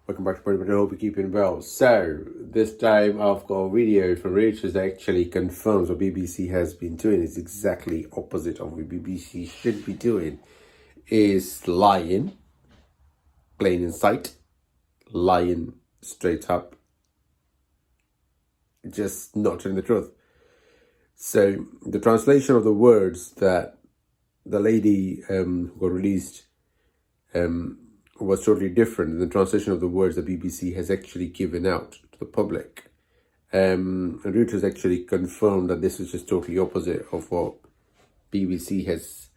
Welcome back to Pretty. I hope you're keeping well. So, this time I've got a video from Reuters that actually confirms what BBC has been doing. It's exactly opposite of what BBC should be doing. Is lying, plain in sight, lying straight up, just not telling the truth. So, the translation of the words that the lady who got released was totally different than the translation of the words that BBC has actually given out to the public. And Reuters actually confirmed that this is just totally opposite of what BBC has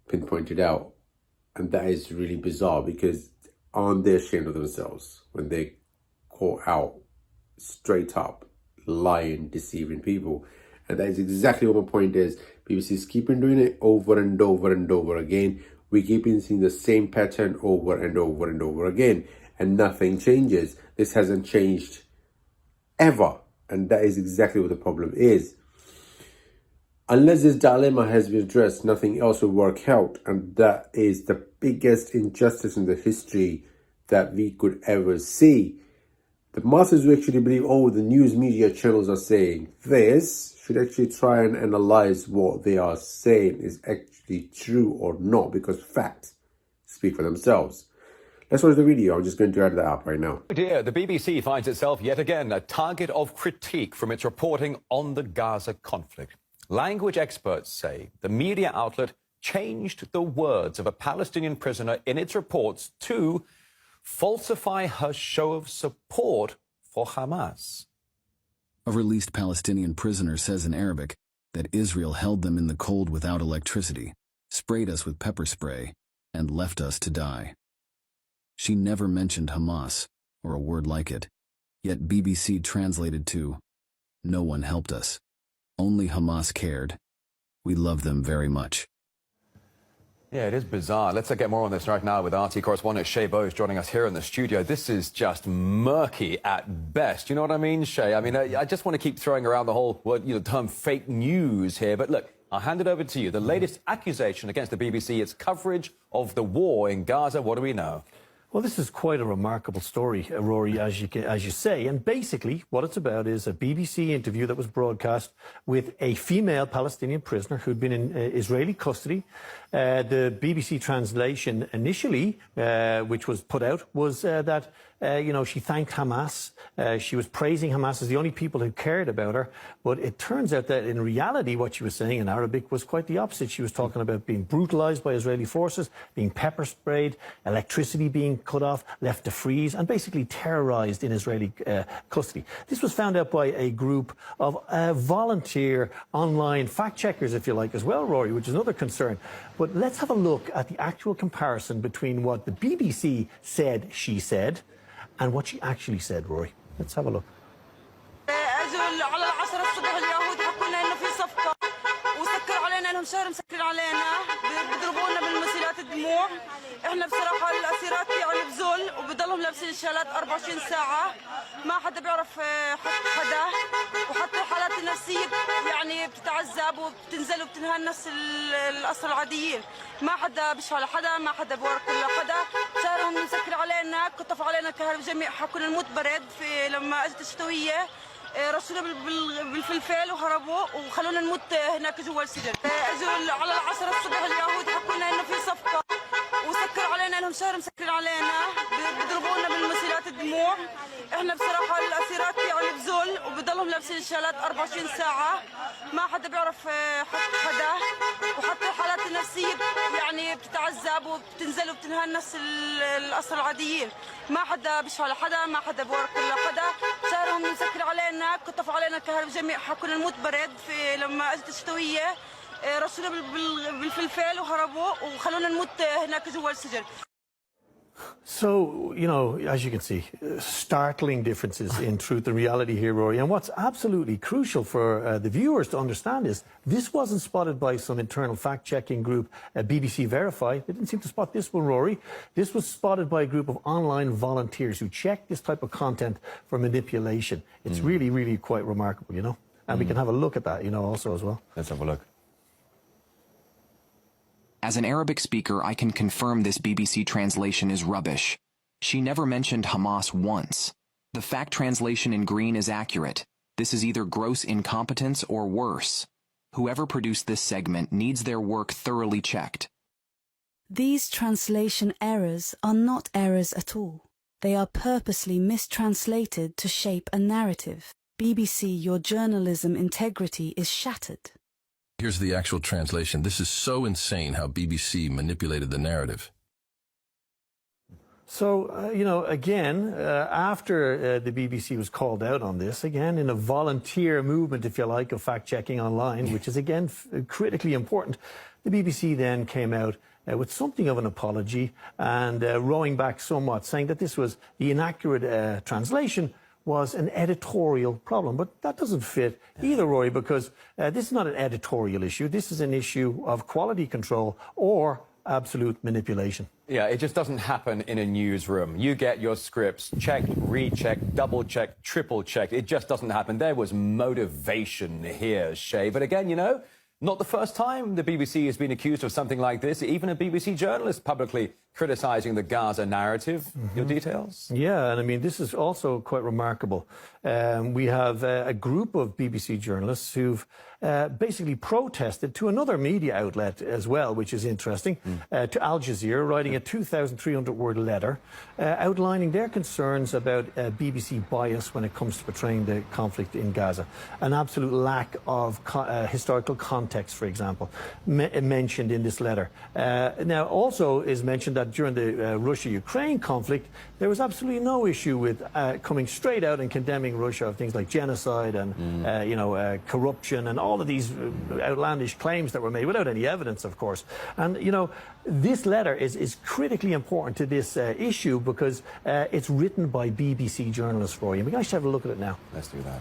pinpointed out. And that is really bizarre, because aren't they ashamed of themselves when they call out straight up lying, deceiving people? And that is exactly what my point is. BBC is keeping doing it over and over and over again. We keep seeing the same pattern over and over and over again, and nothing changes. This hasn't changed ever, and that is exactly what the problem is. Unless this dilemma has been addressed, nothing else will work out, and that is the biggest injustice in the history that we could ever see. The masses who actually believe, oh, the news media channels are saying this, should actually try and analyze what they are saying is actually true or not, because facts speak for themselves. Let's watch the video. I'm just going to add that up right now. Dear, the BBC finds itself yet again a target of critique from its reporting on the Gaza conflict. Language experts say the media outlet changed the words of a Palestinian prisoner in its reports to falsify her show of support for Hamas. A released Palestinian prisoner says in Arabic that Israel held them in the cold without electricity, sprayed us with pepper spray, and left us to die. She never mentioned Hamas, or a word like it, yet BBC translated to, "No one helped us. Only Hamas cared. We love them very much." Yeah, it is bizarre. Let's get more on this right now with RT correspondent Shay Bowes joining us here in the studio. This is just murky at best. You know what I mean, Shay? I mean, I just want to keep throwing around the whole term fake news here. But look, I'll hand it over to you. The latest accusation against the BBC, its coverage of the war in Gaza. What do we know? Well, this is quite a remarkable story, Rory, as you say. And basically, what it's about is a BBC interview that was broadcast with a female Palestinian prisoner who'd been in Israeli custody. The BBC translation initially, which was put out, was that she thanked Hamas. She was praising Hamas as the only people who cared about her. But it turns out that in reality, what she was saying in Arabic was quite the opposite. She was talking about being brutalized by Israeli forces, being pepper sprayed, electricity being cut off, left to freeze, and basically terrorized in Israeli custody. This was found out by a group of volunteer online fact checkers, if you like, as well, Rory, which is another concern. But let's have a look at the actual comparison between what the BBC said she said and what she actually said, Rory. Let's have a look. شهر مسكر علينا بيضربونا بالمسيرات الدموع. احنا بصراحه الاسيرات يعني بذل وبضلهم لابسين الشالات 24 ساعه، ما حدا بيعرف حق حدا، وحتى الحالات النفسيه يعني بتتعذب وبتنزل وبتنهار نفس الاسرى العاديين، ما حدا بيشفع لحدا، ما حدا بورك لحدا، شهرهم مسكر علينا، كطف علينا الكهرباء جميع، حكونا نموت برد لما اجت الشتويه. رشونا بالفلفل وهربوا وخلونا نموت هناك جوا السجن. اجوا على 10 الصبح اليهود حكونا انه في صفقه وسكروا علينا، لهم شهر مسكرين علينا، بيضربونا بالمسيرات الدموع. احنا بصراحه الاسيرات يعني بذل وبضلهم لابسين الشالات 24 ساعه، ما حدا بيعرف حق حدا، وحتى الحالات النفسيه يعني بتتعذب وبتنزل وبتنهار نفس الاسرى العاديين، ما حدا بيشفع لحدا، ما حدا بورك لحدا، شهرهم مسكر علينا، كطفوا علينا الكهرباء جميع، حكونا نموت برد لما اجت الشتويه. رشونا بالفلفل وهربوا وخلونا نموت هناك جوا السجن. So, as you can see, startling differences in truth and reality here, Rory. And what's absolutely crucial for the viewers to understand is this wasn't spotted by some internal fact-checking group, BBC Verify. They didn't seem to spot this one, Rory. This was spotted by a group of online volunteers who check this type of content for manipulation. It's really, really quite remarkable, And we can have a look at that, also as well. Let's have a look. As an Arabic speaker, I can confirm this BBC translation is rubbish. She never mentioned Hamas once. The fact translation in green is accurate. This is either gross incompetence or worse. Whoever produced this segment needs their work thoroughly checked. These translation errors are not errors at all. They are purposely mistranslated to shape a narrative. BBC, your journalism integrity is shattered. Here's the actual translation. This is so insane how BBC manipulated the narrative. So, again, after the BBC was called out on this, again, in a volunteer movement, if you like, of fact-checking online, which is, again, critically important, the BBC then came out with something of an apology and rowing back somewhat, saying that this was the inaccurate translation was an editorial problem. But that doesn't fit either, Rory, because this is not an editorial issue. This is an issue of quality control or absolute manipulation. Yeah, it just doesn't happen in a newsroom. You get your scripts checked, rechecked, double-checked, triple-checked. It just doesn't happen. There was motivation here, Shay. But again, not the first time the BBC has been accused of something like this. Even a BBC journalist publicly criticizing the Gaza narrative. Your details? Yeah, and I mean, this is also quite remarkable. We have a group of BBC journalists who've basically protested to another media outlet as well, which is interesting, to Al Jazeera, writing a 2,300-word letter outlining their concerns about BBC bias when it comes to portraying the conflict in Gaza. An absolute lack of historical context, for example, mentioned in this letter. Now, also is mentioned that during the Russia-Ukraine conflict, there was absolutely no issue with coming straight out and condemning Russia of things like genocide and, corruption and all of these outlandish claims that were made without any evidence, of course. And, this letter is critically important to this issue because it's written by BBC journalists, Roy. And we can actually have a look at it now. Let's do that.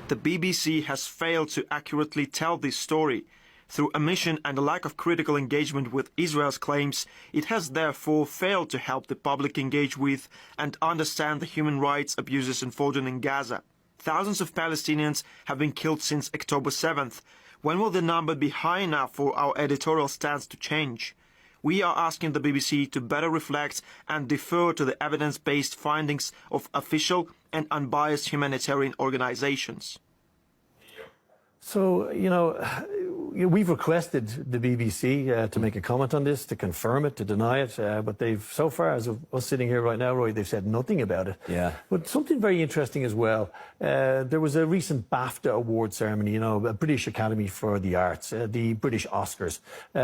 The BBC has failed to accurately tell this story. Through omission and a lack of critical engagement with Israel's claims, it has therefore failed to help the public engage with and understand the human rights abuses unfolding in Gaza. Thousands of Palestinians have been killed since October 7th. When will the number be high enough for our editorial stance to change? We are asking the BBC to better reflect and defer to the evidence-based findings of official and unbiased humanitarian organizations. So, we've requested the BBC to make a comment on this, to confirm it, to deny it, but they've, so far as of us sitting here right now, Roy, they've said nothing about it. Yeah. But something very interesting as well, there was a recent BAFTA award ceremony, a British Academy for the Arts, the British Oscars.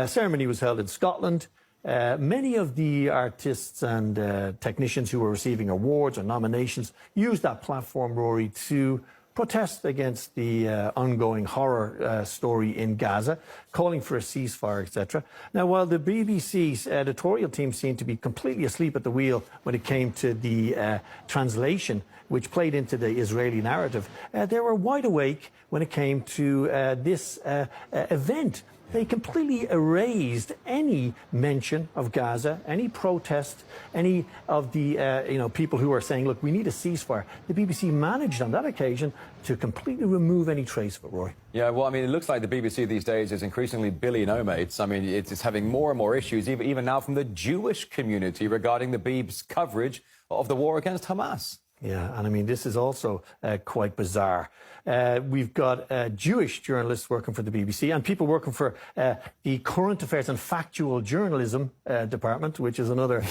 Ceremony was held in Scotland. Many of the artists and technicians who were receiving awards or nominations used that platform, Rory, to protest against the ongoing horror story in Gaza, calling for a ceasefire, etc. Now, while the BBC's editorial team seemed to be completely asleep at the wheel when it came to the translation, which played into the Israeli narrative, they were wide awake when it came to this event. They completely erased any mention of Gaza, any protest, any of the people who are saying, look, we need a ceasefire. The BBC managed on that occasion to completely remove any trace of it, Roy. Yeah, well, I mean, it looks like the BBC these days is increasingly Billy No-Mates. I mean, it's having more and more issues, even now from the Jewish community regarding the BBC's coverage of the war against Hamas. Yeah, and I mean, this is also quite bizarre. We've got Jewish journalists working for the BBC and people working for the Current Affairs and Factual Journalism department, which is another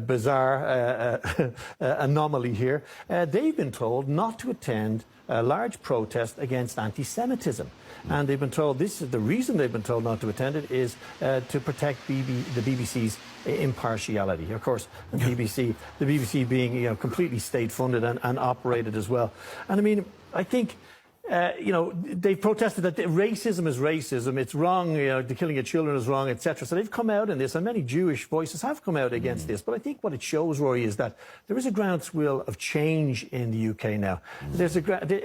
bizarre anomaly here. They've been told not to attend a large protest against anti-Semitism. And they've been told the reason they've been told not to attend it is to protect the BBC's impartiality. Of course, the BBC being completely state-funded and operated as well. And I mean, I think they've protested that racism is racism. It's wrong. The killing of children is wrong, etc. So they've come out in this, and many Jewish voices have come out against this. But I think what it shows, Rory, is that there is a groundswell of change in the UK now. I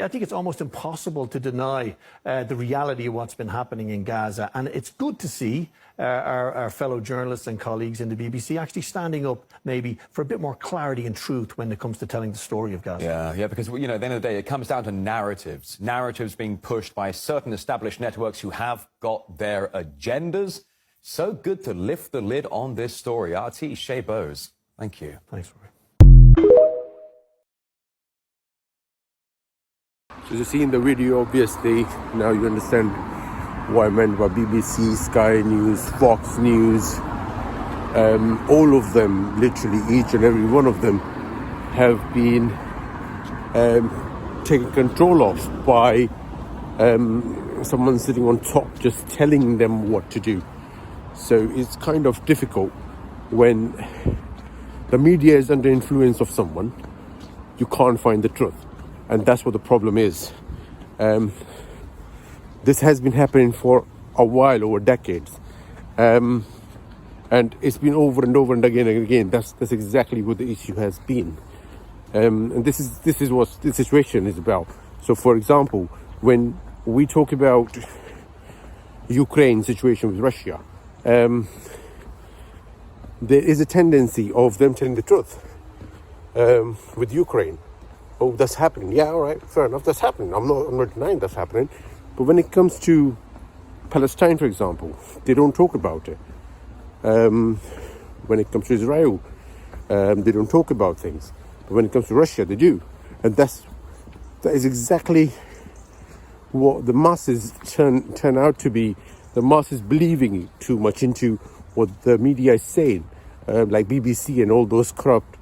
think it's almost impossible to deny the reality of what's been happening in Gaza, and it's good to see our fellow journalists and colleagues in the BBC actually standing up maybe for a bit more clarity and truth when it comes to telling the story of Gaza. Yeah, because, at the end of the day, it comes down to narratives being pushed by certain established networks who have got their agendas. So good to lift the lid on this story. RT Shay Bowes. Thank you. Thanks, Rory. So you see in the video, obviously, now you understand what I meant by BBC, Sky News, Fox News. All of them, literally each and every one of them, have been taken control of by someone sitting on top just telling them what to do. So it's kind of difficult when the media is under influence of someone. You can't find the truth, and that's what the problem is. This has been happening for a while, over decades, and it's been over and over and again and again. That's exactly what the issue has been, and this is what the situation is about. So, for example, when we talk about Ukraine situation with Russia, there is a tendency of them telling the truth with Ukraine. Oh, that's happening. Yeah, all right, fair enough, that's happening. I'm not denying that's happening. But when it comes to Palestine, for example, they don't talk about it. When it comes to Israel, they don't talk about things. But when it comes to Russia, they do. And that is exactly what the masses turn out to be. The masses believing too much into what the media is saying, like BBC and all those corrupt,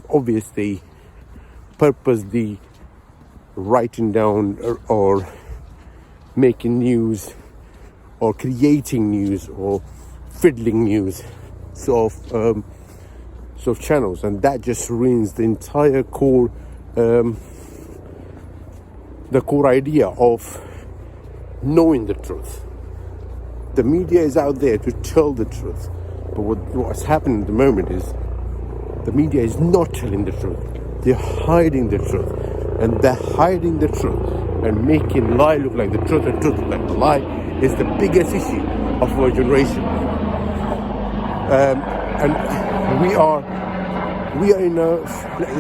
obviously purposely writing down or making news or creating news or fiddling news sort of channels, and that just ruins the entire core idea of knowing the truth. The media is out there to tell the truth, but what's happening at the moment is the media is not telling the truth. They're hiding the truth, and they're hiding the truth and making lie look like the truth and truth look like the lie is the biggest issue of our generation. And we are in a,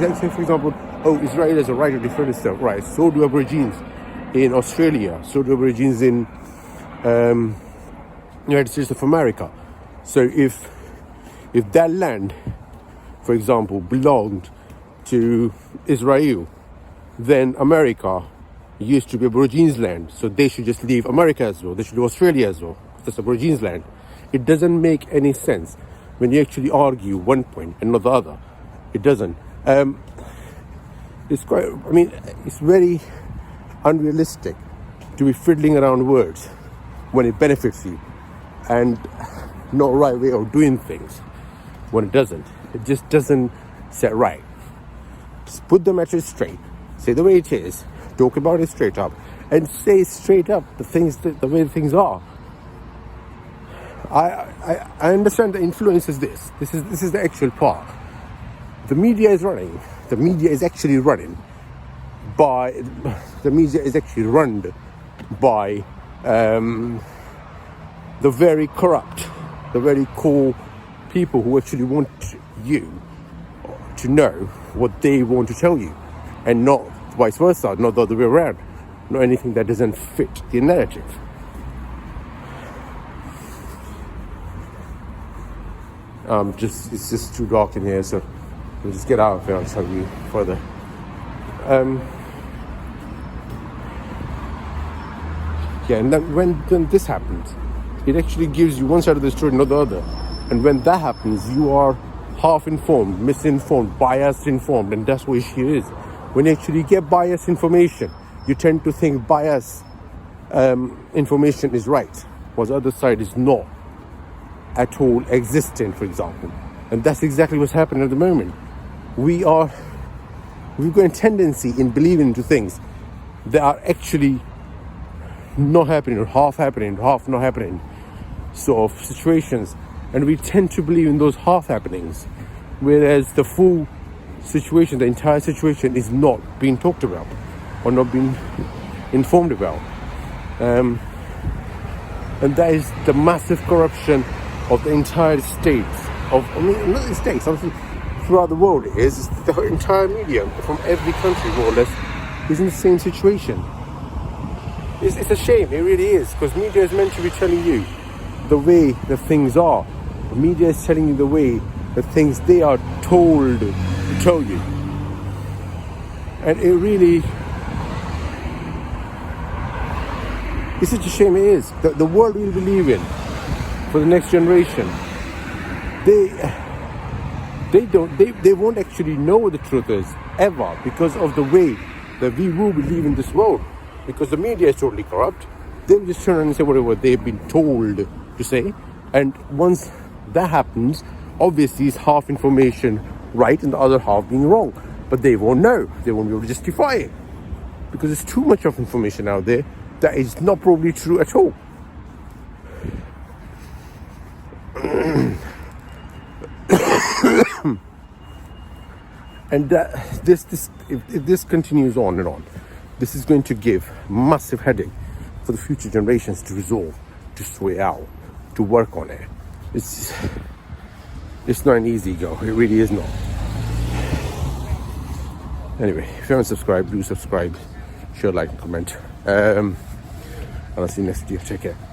let's say for example, Israel has a right to defend itself, right? So do Aborigines in Australia. So do Aborigines in United States of America. So if that land, for example, belonged to Israel, then America used to be Aborigines' land, so they should just leave America as well. They should do Australia as well. That's Aborigines' land. It doesn't make any sense when you actually argue one point and not the other. It doesn't. It's very unrealistic to be fiddling around words when it benefits you, and not right way of doing things when it doesn't. It just doesn't set right. Just put the matter straight. Say the way it is. Talk about it straight up, and say straight up the way things are. I understand the influence is this. This is the actual part. The media is running. The media is actually run by the very corrupt, the very core people who actually want you to know what they want to tell you, and not vice versa, not the other way around, not anything that doesn't fit the narrative. It's just too dark in here, so we'll just get out of here. I'll tell you further. And then when this happens, it actually gives you one side of the story, not the other. And when that happens, you are half-informed, misinformed, biased-informed, and that's what issue is. When you actually get biased information, you tend to think biased information is right, while the other side is not at all existent, for example. And that's exactly what's happening at the moment. We've got a tendency in believing into things that are actually not happening, or half not happening sort of situations. And we tend to believe in those half happenings, whereas the full situation, the entire situation, is not being talked about or not being informed about. And that is the massive corruption of the entire states, not the states, obviously throughout the world. Is the entire media from every country, more or less, is in the same situation. It's a shame, it really is, because media is meant to be telling you the way the things are. The media is telling you the way the things they are told to tell you. And it really, it's such a shame it is. The world we'll believe in for the next generation, they won't actually know what the truth is ever, because of the way that we will believe in this world, because the media is totally corrupt. They'll just turn around and say whatever they've been told to say, and once that happens, obviously it's half information right and the other half being wrong, but they won't know, they won't be able to justify it, because there's too much of information out there that is not probably true at all. And if this continues on and on, this is going to give massive headache for the future generations to resolve, to sort out, to work on it. It's not an easy go. It really is not. Anyway, if you haven't subscribed, do subscribe, share, like, and comment. And I'll see you next video. Take care.